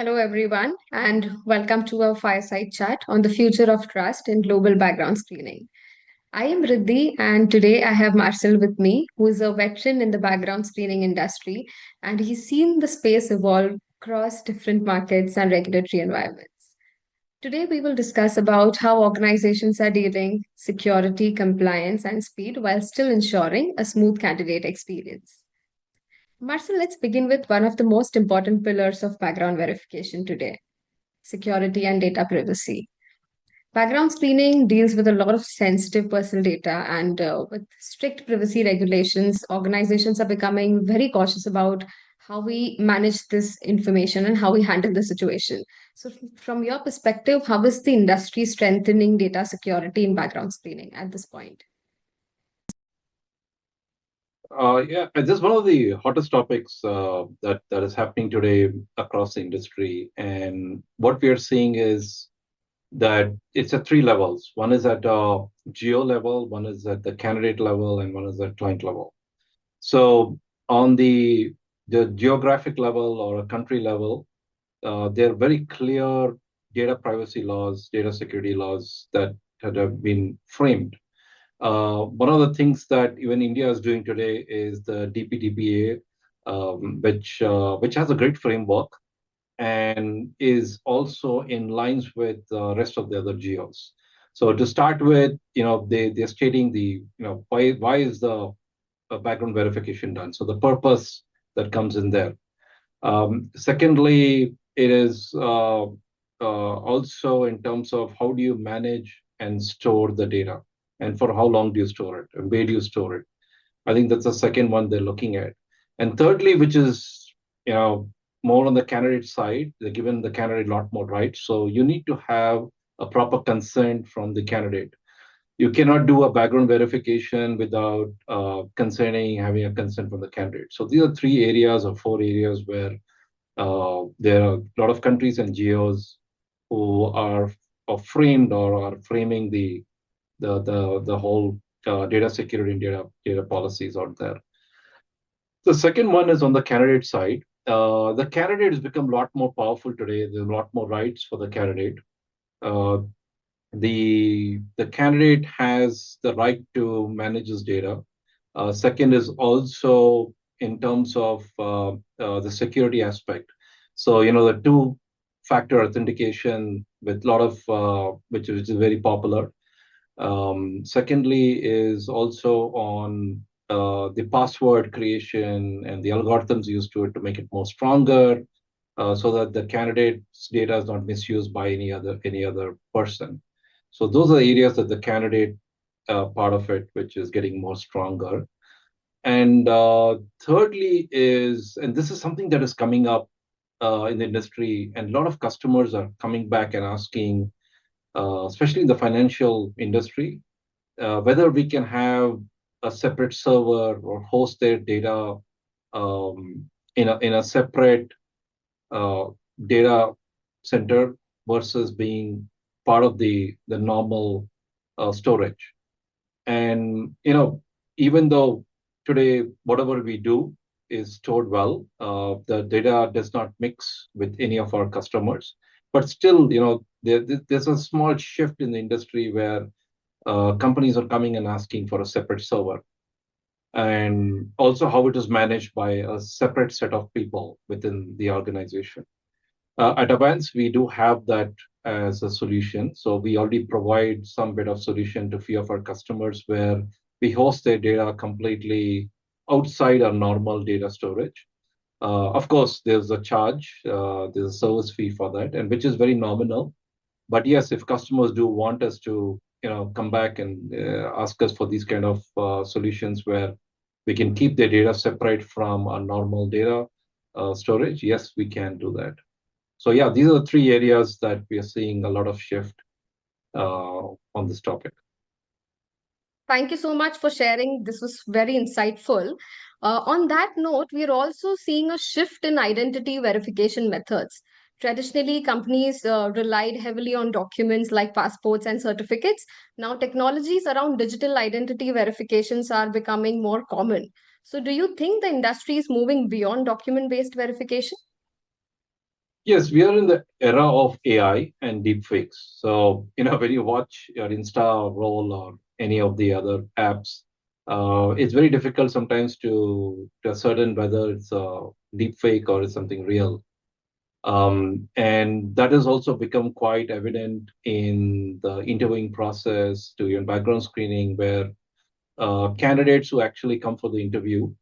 Hello, everyone, and welcome to our fireside chat on the future of trust in global background screening. I am Riddhi, and today I have Marcel with me, who is a veteran in the background screening industry, and he's seen the space evolve across different markets and regulatory environments. Today, we will discuss about how organizations are dealing security, compliance, and speed while still ensuring a smooth candidate experience. Marcel, let's begin with one of the most important pillars of background verification today: security and data privacy. Background screening deals with a lot of sensitive personal data, and with strict privacy regulations, organizations are becoming very cautious about how we manage this information and how we handle the situation. So, from your perspective, how is the industry strengthening data security in background screening at this point? Yeah, and this is one of the hottest topics that is happening today across the industry. And what we are seeing is that it's at three levels. One is at a geo level, one is at the candidate level, and one is at client level. So on the geographic level or a country level, there are very clear data privacy laws, data security laws that have been framed. One of the things that even India is doing today is the DPDPA, which has a great framework and is also in lines with the rest of the other geos. So to start with, they're stating why is the background verification done? So the purpose that comes in there. Secondly, it is also in terms of how do you manage and store the data, and for how long do you store it, and where do you store it? I think that's the second one they're looking at. And thirdly, which is more on the candidate side, they're given the candidate a lot more rights. So you need to have a proper consent from the candidate. You cannot do a background verification without having a consent from the candidate. So these are three areas or four areas where there are a lot of countries and geos who are framed or are framing the whole data security and data policies out there. The second one is on the candidate side. The candidate has become a lot more powerful today. There's a lot more rights for the candidate. Uh, the candidate has the right to manage his data. Second is also in terms of the security aspect. So the two-factor authentication with a lot of which is very popular. Secondly is also on the password creation and the algorithms used to it to make it more stronger, so that the candidate's data is not misused by any other person. So those are the areas that the candidate part of it, which is getting more stronger. And thirdly is, and this is something that is coming up in the industry, and a lot of customers are coming back and asking, especially in the financial industry, whether we can have a separate server or host their data in a separate uh, data center versus being part of the normal storage. And even though today whatever we do is stored well, the data does not mix with any of our customers. But still, there's a small shift in the industry where companies are coming and asking for a separate server, and also how it is managed by a separate set of people within the organization. At Avvanz, we do have that as a solution. So we already provide some bit of solution to few of our customers where we host their data completely outside our normal data storage. Of course, there's a charge, there's a service fee for that, and which is very nominal. But yes, if customers do want us to, come back and ask us for these kind of solutions where we can keep their data separate from our normal data storage, yes, we can do that. So yeah, these are the three areas that we are seeing a lot of shift on this topic. Thank you so much for sharing. This was very insightful. On that note, we are also seeing a shift in identity verification methods. Traditionally, companies relied heavily on documents like passports and certificates. Now, technologies around digital identity verifications are becoming more common. So, do you think the industry is moving beyond document based verification? Yes, we are in the era of AI and deepfakes. So, when you watch your Insta roll or any of the other apps, it's very difficult sometimes to ascertain whether it's a deepfake or it's something real. And that has also become quite evident in the interviewing process to your background screening, where candidates who actually come for the interview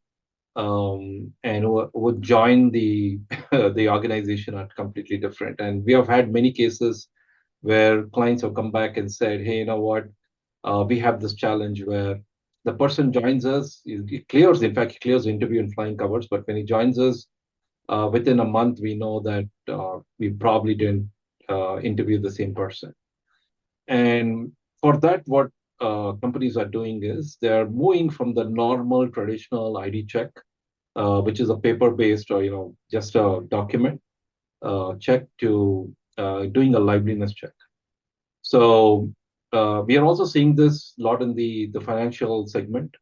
and who would join the the organization are completely different. And we have had many cases where clients have come back and said, "Hey, you know what? We have this challenge where the person joins us, he clears, in fact, he clears the interview in flying colors, but when he joins us, within a month, we know that we probably didn't interview the same person." And for that, what companies are doing is they're moving from the normal traditional ID check, which is a paper-based or just a document check, to doing a liveliness check. So we are also seeing this a lot in the financial segment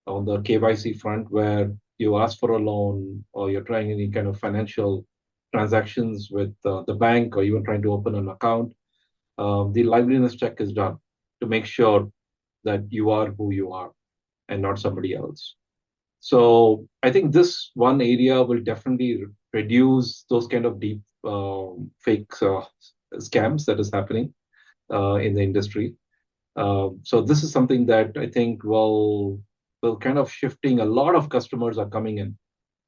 on the KYC front, where you ask for a loan or you're trying any kind of financial transactions with the bank, or even trying to open an account. The liveliness check is done to make sure that you are who you are and not somebody else. So I think this one area will definitely reduce those kind of deep fake scams that is happening in the industry. So this is something that I think will kind of shifting. A lot of customers are coming in,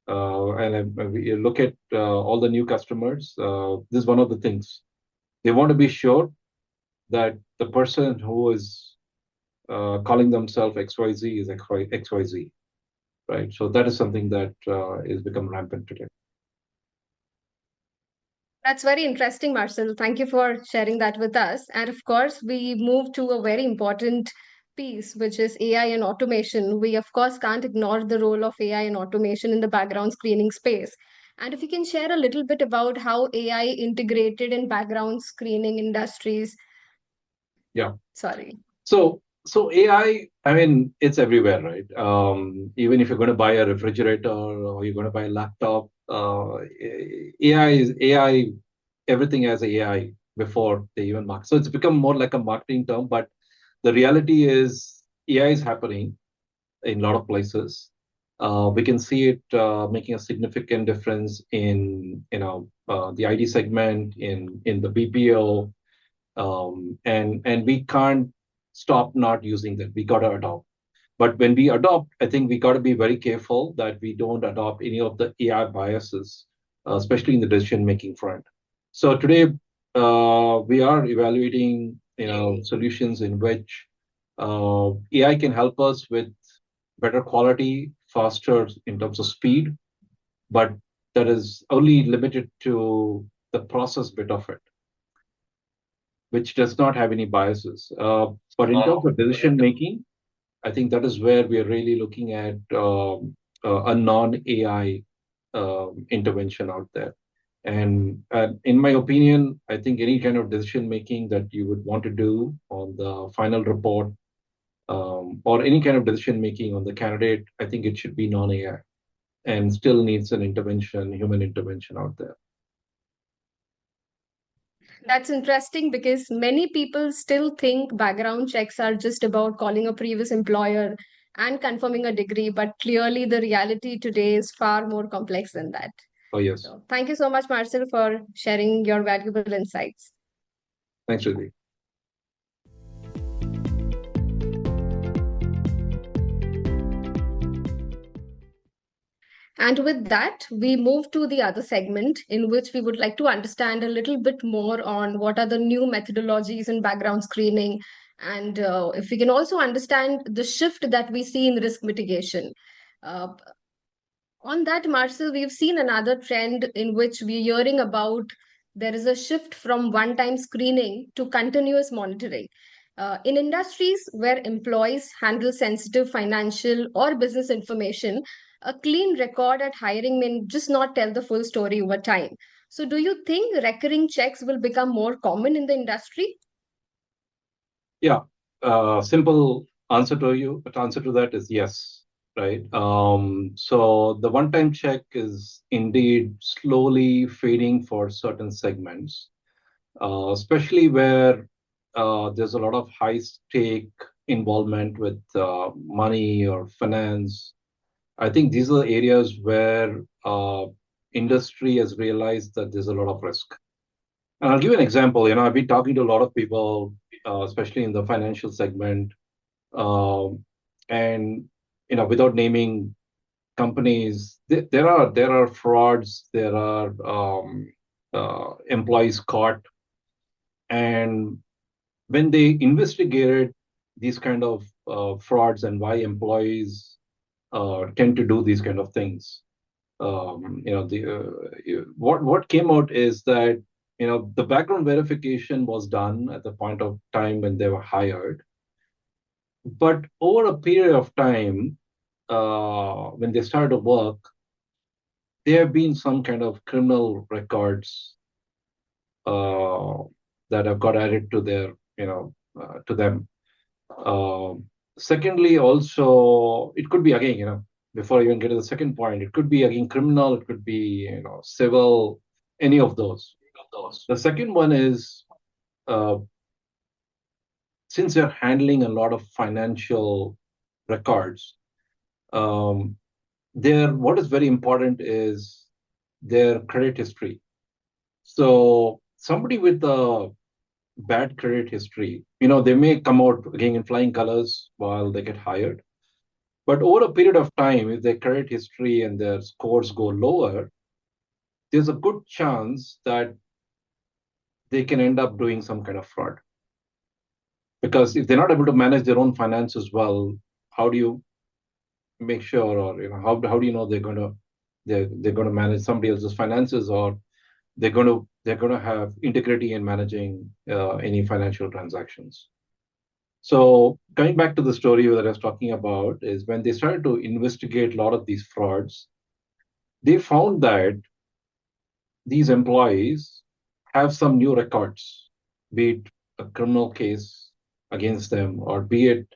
you look at all the new customers. This is one of the things they want to be sure that the person who is calling themselves XYZ is XYZ, right? So that is something that is become rampant today. That's very interesting, Marcel. Thank you for sharing that with us. And of course, we move to a very important piece, which is AI and automation. We, of course, can't ignore the role of AI and automation in the background screening space. And if you can share a little bit about how AI integrated in background screening industries. Yeah. Sorry. So I mean, it's everywhere, right? Even if you're going to buy a refrigerator or you're going to buy a laptop, AI is AI. Everything has AI before they even market. So it's become more like a marketing term, but the reality is AI is happening in a lot of places. We can see it making a significant difference in the ID segment, in the BPO, and we can't stop not using that. We got to adopt. But when we adopt, I think we got to be very careful that we don't adopt any of the AI biases, especially in the decision making front. So today, we are evaluating solutions in which AI can help us with better quality, faster in terms of speed, but that is only limited to the process bit of it, which does not have any biases. But in terms of decision making, I think that is where we are really looking at a non-AI intervention out there. And in my opinion, I think any kind of decision making that you would want to do on the final report, or any kind of decision making on the candidate, I think it should be non-AI and still needs an intervention, human intervention out there. That's interesting because many people still think background checks are just about calling a previous employer and confirming a degree, but clearly the reality today is far more complex than that. Oh, yes. So, thank you so much, Marcel, for sharing your valuable insights. Thanks, Riddhi. And with that, we move to the other segment in which we would like to understand a little bit more on what are the new methodologies in background screening. And if we can also understand the shift that we see in risk mitigation. Uh, on that, Marcel, we've seen another trend in which we're hearing about there is a shift from one time screening to continuous monitoring. In industries where employees handle sensitive financial or business information, a clean record at hiring may just not tell the full story over time. So, do you think recurring checks will become more common in the industry? Yeah. Simple answer to that is yes. right? So the one-time check is indeed slowly fading for certain segments, especially where there's a lot of high stake involvement with money or finance. I think these are the areas where industry has realized that there's a lot of risk. And I'll give you an example. I've been talking to a lot of people, especially in the financial segment, um, and without naming companies, there are frauds, there are employees caught, and when they investigated these kind of frauds and why employees tend to do these kind of things, what came out is that the background verification was done at the point of time when they were hired, but over a period of time, when they started to work, there have been some kind of criminal records uh, that have got added to their, to them. Secondly, also, it could be again, before I even get to the second point, it could be again criminal, it could be, civil, any of those. The second one is, uh, since you're handling a lot of financial records, um, what is very important is their credit history. So somebody with a bad credit history, they may come out again in flying colors while they get hired. But over a period of time, if their credit history and their scores go lower, there's a good chance that they can end up doing some kind of fraud. Because if they're not able to manage their own finances well, how do you make sure, or how do you know they're going to manage somebody else's finances, or they're going to have integrity in managing any financial transactions? So coming back to the story that I was talking about is when they started to investigate a lot of these frauds, they found that these employees have some new records, be it a criminal case against them, or be it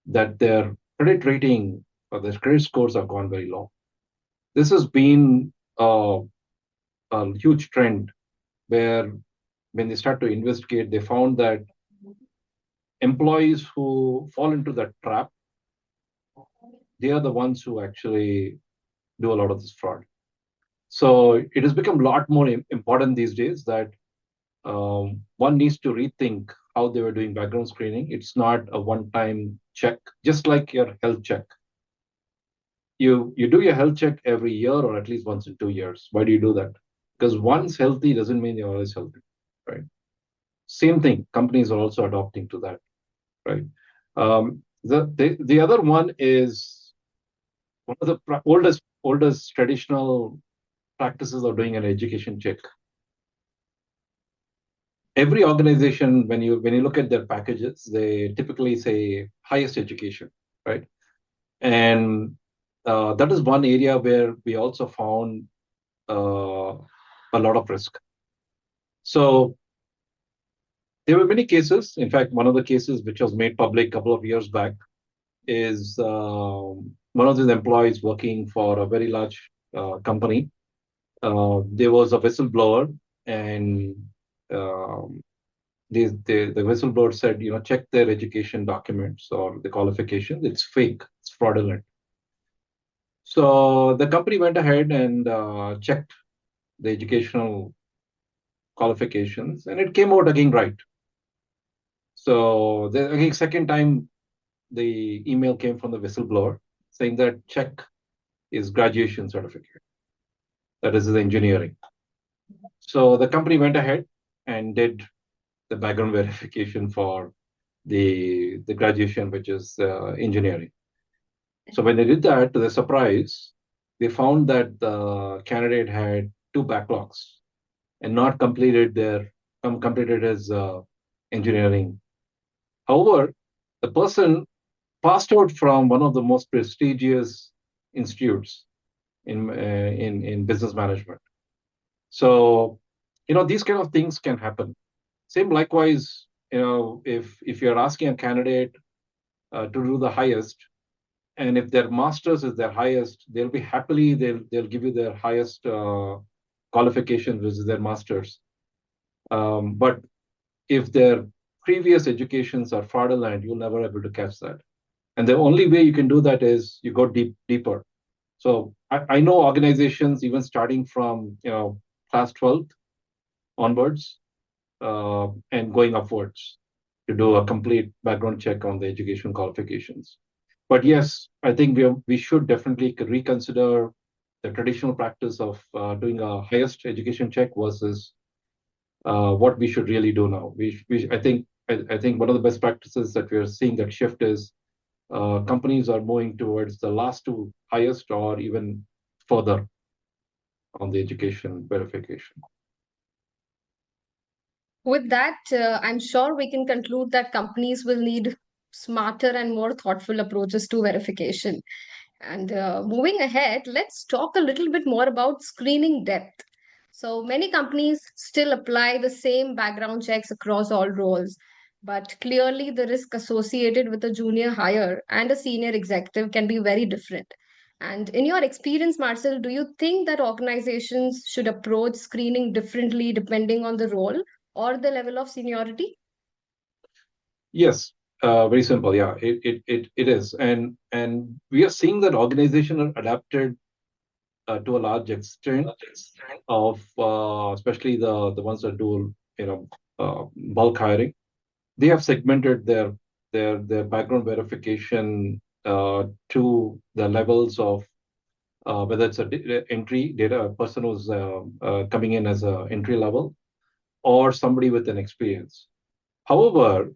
that their credit rating or their credit scores have gone very low. This has been a huge trend where when they start to investigate, they found that employees who fall into that trap, they are the ones who actually do a lot of this fraud. So it has become a lot more important these days that one needs to rethink how they were doing background screening. It's not a one-time check, just like your health check. You do your health check every year or at least once in 2 years. Why do you do that? Because once healthy doesn't mean you're always healthy, right? Same thing. Companies are also adopting to that, right? The other one is one of the oldest traditional practices of doing an education check. Every organization, when you look at their packages, they typically say highest education, right? And that is one area where we also found a lot of risk. So there were many cases. In fact, one of the cases which was made public a couple of years back is one of these employees working for a very large company. There was a whistleblower, and um, the whistleblower said, check their education documents or the qualifications. It's fake. It's fraudulent. So the company went ahead and checked the educational qualifications, and it came out again right. So again, second time, the email came from the whistleblower saying that check is graduation certificate. That is the engineering. So the company went ahead and did the background verification for the graduation, which is engineering. So when they did that, to their surprise, they found that the candidate had two backlogs and not completed his engineering. However, the person passed out from one of the most prestigious institutes in business management. So these kind of things can happen. Same likewise, if you're asking a candidate to do the highest, And if their masters is their highest, they'll be happily they'll give you their highest qualification, which is their masters. But if their previous educations are fraudulent, you'll never be able to catch that. And the only way you can do that is you go deeper. So I know organizations even starting from class 12th onwards and going upwards to do a complete background check on the education qualifications. But yes, I think we should definitely reconsider the traditional practice of doing a highest education check versus what we should really do now. I think one of the best practices that we are seeing that shift is companies are moving towards the last two highest or even further on the education verification. With that, I'm sure we can conclude that companies will need smarter and more thoughtful approaches to verification. And moving ahead, let's talk a little bit more about screening depth. So many companies still apply the same background checks across all roles, but clearly the risk associated with a junior hire and a senior executive can be very different. And in your experience, Marcel, do you think that organizations should approach screening differently depending on the role or the level of seniority? Yes, very simple. Yeah, it is, and we are seeing that organizations are adapted to a large extent of especially the ones that do bulk hiring. They have segmented their background verification to the levels of whether it's entry data a person who's coming in as a entry level or somebody with an experience. However,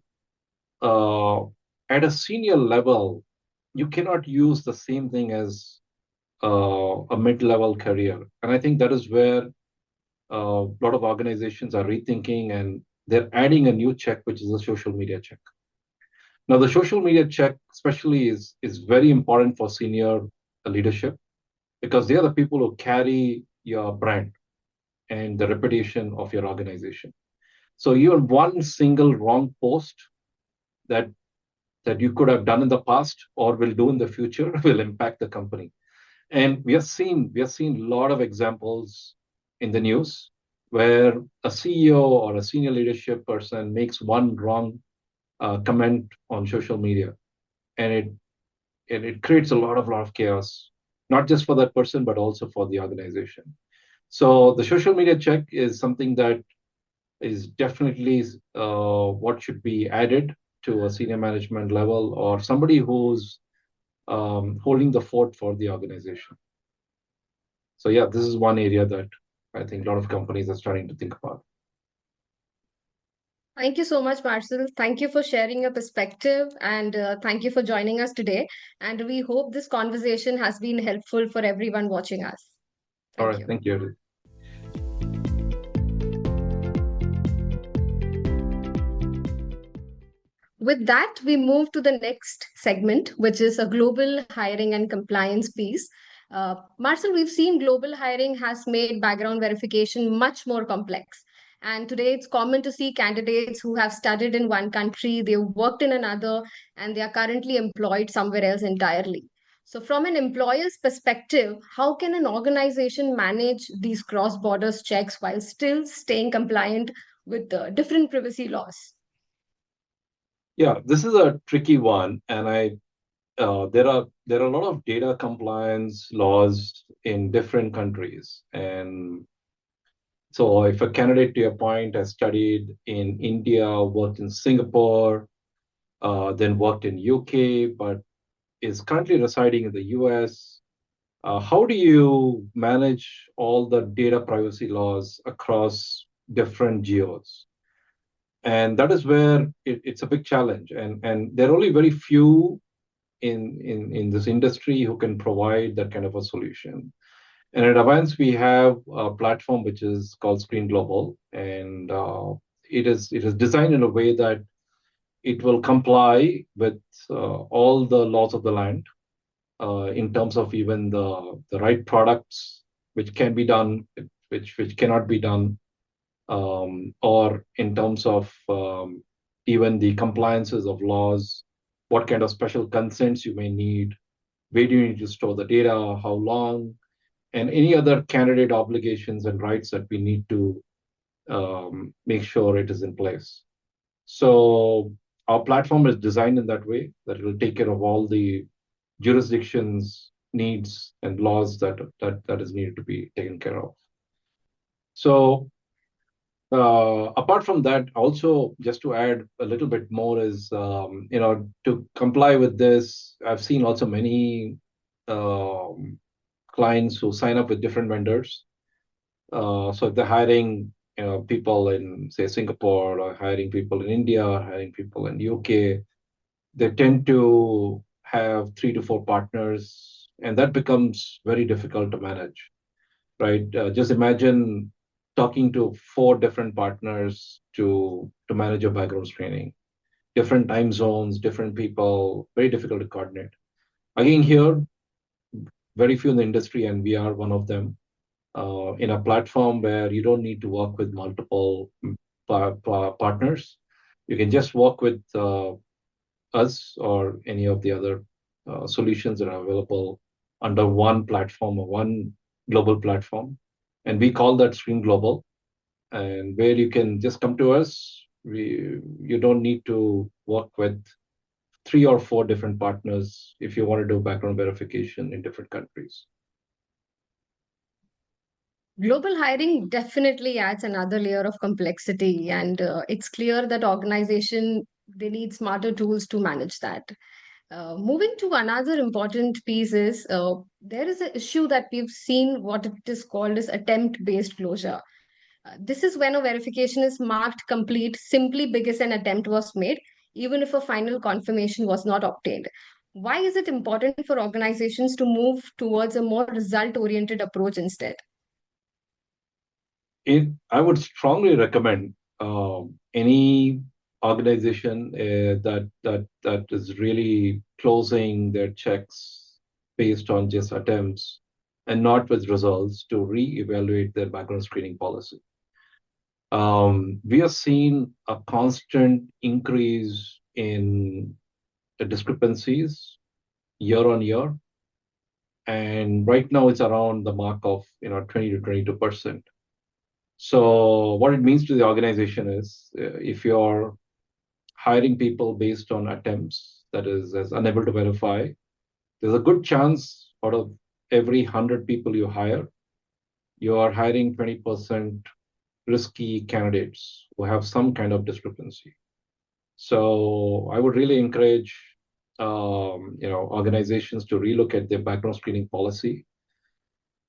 uh, at a senior level, you cannot use the same thing as a mid-level career, and I think that is where a lot of organizations are rethinking and they're adding a new check, which is a social media check. Now, the social media check, especially, is very important for senior leadership because they are the people who carry your brand and the reputation of your organization. So even one single wrong post that that you could have done in the past or will do in the future will impact the company. And we are seeing a lot of examples in the news where a CEO or a senior leadership person makes one wrong comment on social media, and it creates a lot of chaos, not just for that person but also for the organization. So the social media check is something that is definitely what should be added to a senior management level or somebody who's holding the fort for the organization. So yeah, this is one area that I think a lot of companies are starting to think about. Thank you so much, Marcel. Thank you for sharing your perspective and thank you for joining us today. And we hope this conversation has been helpful for everyone watching us. All Thank right, you. thank you. With that, we move to the next segment, which is a global hiring and compliance piece. Marcel, we've seen global hiring has made background verification much more complex. And today it's common to see candidates who have studied in one country, they've worked in another, and they are currently employed somewhere else entirely. So, from an employer's perspective, how can an organization manage these cross borders checks while still staying compliant with the different privacy laws? Yeah, this is a tricky one, and there are a lot of data compliance laws in different countries, and so if a candidate, to your point, has studied in India, worked in Singapore, then worked in UK, but is currently residing in the US, how do you manage all the data privacy laws across different geos? And that is where it's a big challenge. And there are only very few in this industry who can provide that kind of a solution. And at Avvanz, we have a platform which is called Screen Global, and it is designed in a way that it will comply with all the laws of the land in terms of even the right products which can be done, which cannot be done, or in terms of even the compliances of laws, what kind of special consents you may need. where do you need to store the data, how long, and any other candidate obligations and rights that we need to make sure it is in place. So our platform is designed in that way that it will take care of all the jurisdictions, needs, and laws that is needed to be taken care of. So apart from that, also just to add a little bit more is to comply with this. I've seen also many um, clients who sign up with different vendors. So if they're hiring people in say Singapore or hiring people in India, hiring people in UK, they tend to have 3 to 4 partners, and that becomes very difficult to manage, right? Just imagine talking to 4 different partners to manage your background screening, different time zones, different people, very difficult to coordinate. Again, here, very few in the industry, and we are one of them, in a platform where you don't need to work with multiple partners. You can just work with us or any of the other solutions that are available under one platform or one global platform. And we call that Screen Global. And where you can just come to us, you don't need to work with 3 or 4 different partners if you want to do background verification in different countries. Global hiring definitely adds another layer of complexity, and it's clear that organization they need smarter tools to manage that. Moving to another important piece is there is an issue that we've seen what it is called as attempt-based closure. This is when a verification is marked complete simply because an attempt was made, even if a final confirmation was not obtained. Why is it important for organizations to move towards a more result-oriented approach instead? I would strongly recommend any organization that is really closing their checks based on just attempts and not with results to reevaluate their background screening policy. We are seeing a constant increase in the discrepancies year on year, and right now it's around the mark of 20 to 22%. So what it means to the organization is if you're hiring people based on attempts, that is, as unable to verify, there's a good chance out of every 100 people you hire, you are hiring 20% risky candidates who have some kind of discrepancy. So I would really encourage organizations to relook at their background screening policy.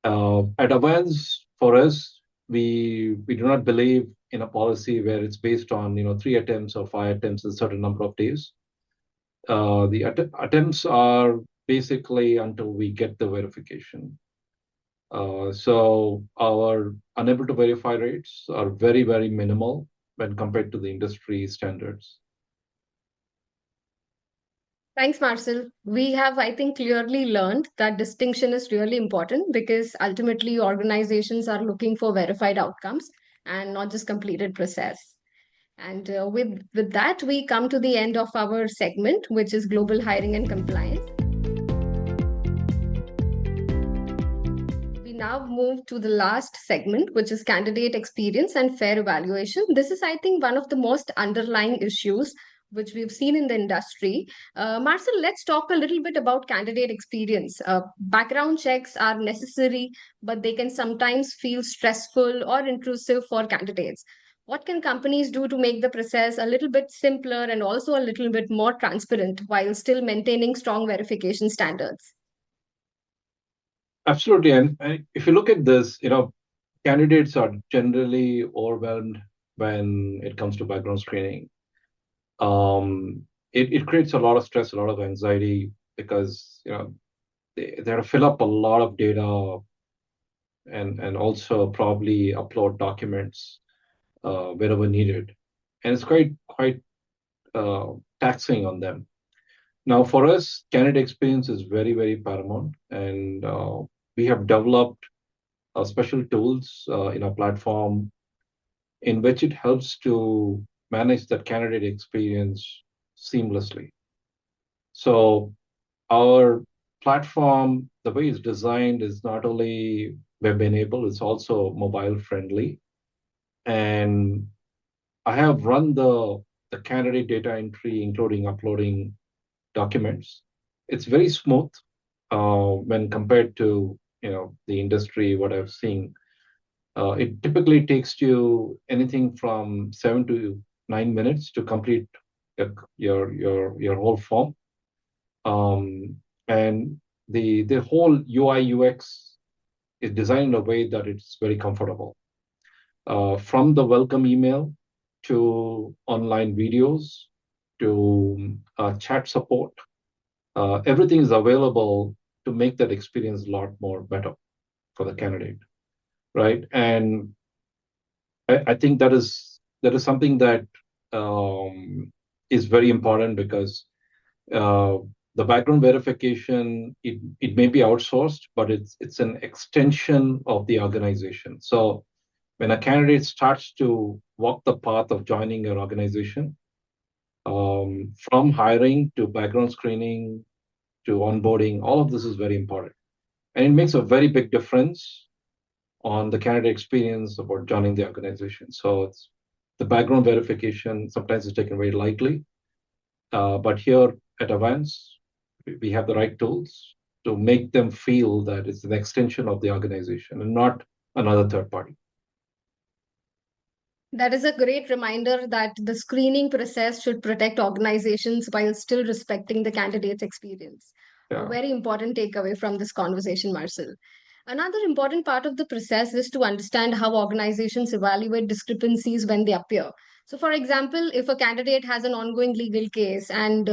At Avvanz, for us, we do not believe in a policy where it's based on 3 attempts or 5 attempts in a certain number of days. The attempts are basically until we get the verification. So our unable to verify rates are very, very minimal when compared to the industry standards. Thanks, Marcel. We have, I think, clearly learned that distinction is really important because ultimately organizations are looking for verified outcomes and not just completed process. And with that, we come to the end of our segment, which is global hiring and compliance. We now move to the last segment, which is candidate experience and fair evaluation. This is, I think, one of the most underlying issues which we've seen in the industry. Marcel, let's talk a little bit about candidate experience. Background checks are necessary, but they can sometimes feel stressful or intrusive for candidates. What can companies do to make the process a little bit simpler and also a little bit more transparent while still maintaining strong verification standards? Absolutely. And if you look at this, candidates are generally overwhelmed when it comes to background screening. It creates a lot of stress, a lot of anxiety because they have to fill up a lot of data and also probably upload documents wherever needed, and it's quite taxing on them. Now, for us, candidate experience is very, very paramount, and we have developed special tools in our platform in which it helps to manage that candidate experience seamlessly. So our platform, the way it's designed, is not only web enabled, it's also mobile friendly. And I have run the candidate data entry, including uploading documents. It's very smooth when compared to the industry, what I've seen. It typically takes you anything from 7 to 9 minutes to complete your whole form. And the whole UI UX is designed in a way that it's very comfortable. From the welcome email to online videos to chat support, everything is available to make that experience a lot more better for the candidate, right? And I think that is something that is very important because uh, the background verification, it may be outsourced, but it's an extension of the organization. So when a candidate starts to walk the path of joining your organization, from hiring to background screening to onboarding, all of this is very important. And it makes a very big difference on the candidate experience about joining the organization. So it's the background verification sometimes is taken very lightly. But here at Avvanz, we have the right tools to make them feel that it's an extension of the organization and not another third party. That is a great reminder that the screening process should protect organizations while still respecting the candidate's experience. A Yeah. very important takeaway from this conversation, Marcel. Another important part of the process is to understand how organizations evaluate discrepancies when they appear. So, for example, if a candidate has an ongoing legal case, and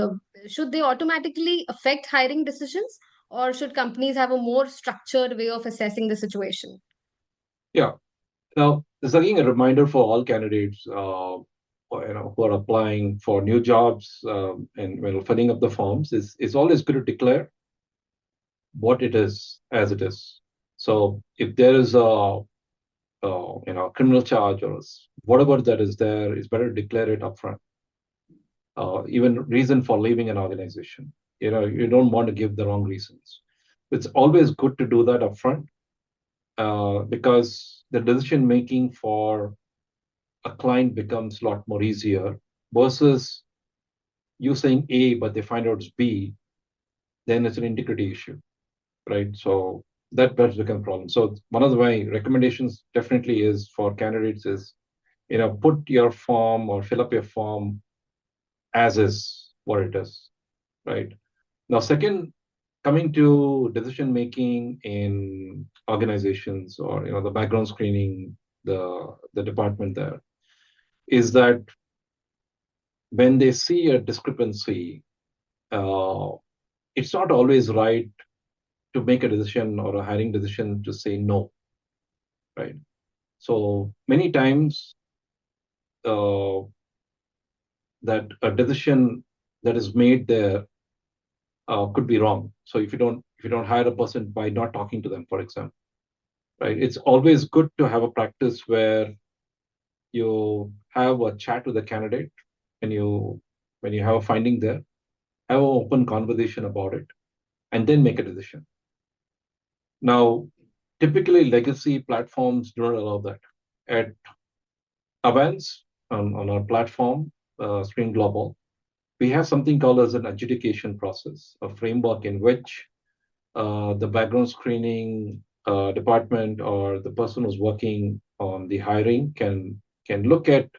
should they automatically affect hiring decisions, or should companies have a more structured way of assessing the situation? Yeah. Now, this is again a reminder for all candidates who are applying for new jobs and filling up the forms. It's always good to declare what it is as it is. So if there is a criminal charge or whatever that is there, it's better to declare it upfront. Even reason for leaving an organization. You don't want to give the wrong reasons. It's always good to do that upfront because the decision making for a client becomes a lot more easier versus you saying A, but they find out it's B, then it's an integrity issue, right? So that does become a problem. So one of my recommendations definitely is for candidates is, put your form or fill up your form as is what it is, right? Now, second, coming to decision making in organizations or the background screening, the department there is that when they see a discrepancy, uh, it's not always right to make a decision or a hiring decision to say no, right? So many times uh, that a decision that is made there could be wrong. So if you don't hire a person by not talking to them, for example, right? It's always good to have a practice where you have a chat with the candidate and when you have a finding there, have an open conversation about it, and then make a decision. Now, typically legacy platforms do not allow that. At Avvanz, on our platform, Screen Global, we have something called as an adjudication process, a framework in which the background screening department or the person who's working on the hiring can look at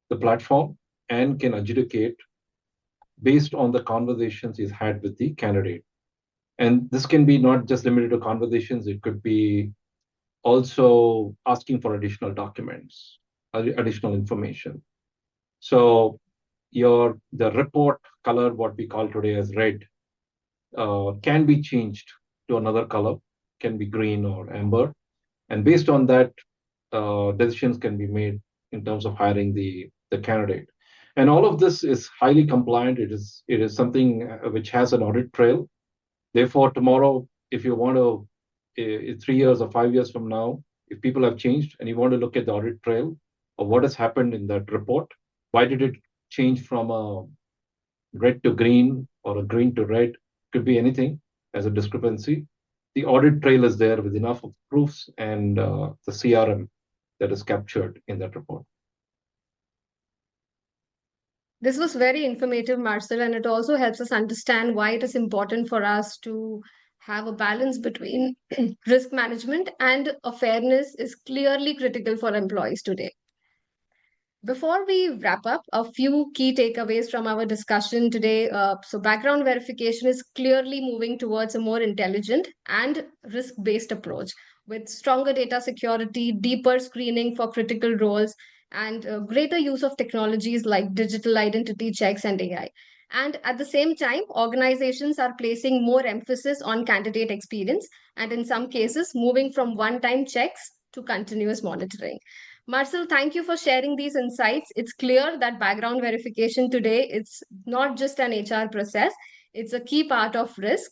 the platform and can adjudicate based on the conversations he's had with the candidate. And this can be not just limited to conversations, it could be also asking for additional documents, additional information. So the report color, what we call today as red, can be changed to another color, can be green or amber. And based on that, decisions can be made in terms of hiring the candidate. And all of this is highly compliant. It is something which has an audit trail. Therefore, tomorrow, if you want to, 3 years or 5 years from now, if people have changed and you want to look at the audit trail of what has happened in that report, why did it change from a red to green or a green to red? Could be anything. as a discrepancy, the audit trail is there with enough of proofs and the CRM that is captured in that report. This was very informative, Marcel, and it also helps us understand why it is important for us to have a balance between risk management and a fairness is clearly critical for employees today. Before we wrap up, a few key takeaways from our discussion today. Background verification is clearly moving towards a more intelligent and risk based approach with stronger data security, deeper screening for critical roles, and greater use of technologies like digital identity checks and AI. And at the same time, organizations are placing more emphasis on candidate experience and, in some cases, moving from one time checks to continuous monitoring. Marcel, thank you for sharing these insights. It's clear that background verification today it's not just an HR process, it's a key part of risk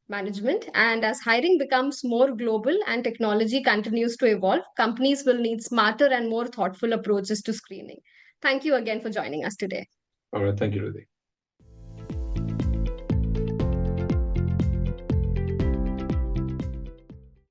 management. And as hiring becomes more global and technology continues to evolve, companies will need smarter and more thoughtful approaches to screening. Thank you again for joining us today. All right. Thank you, Riddhi.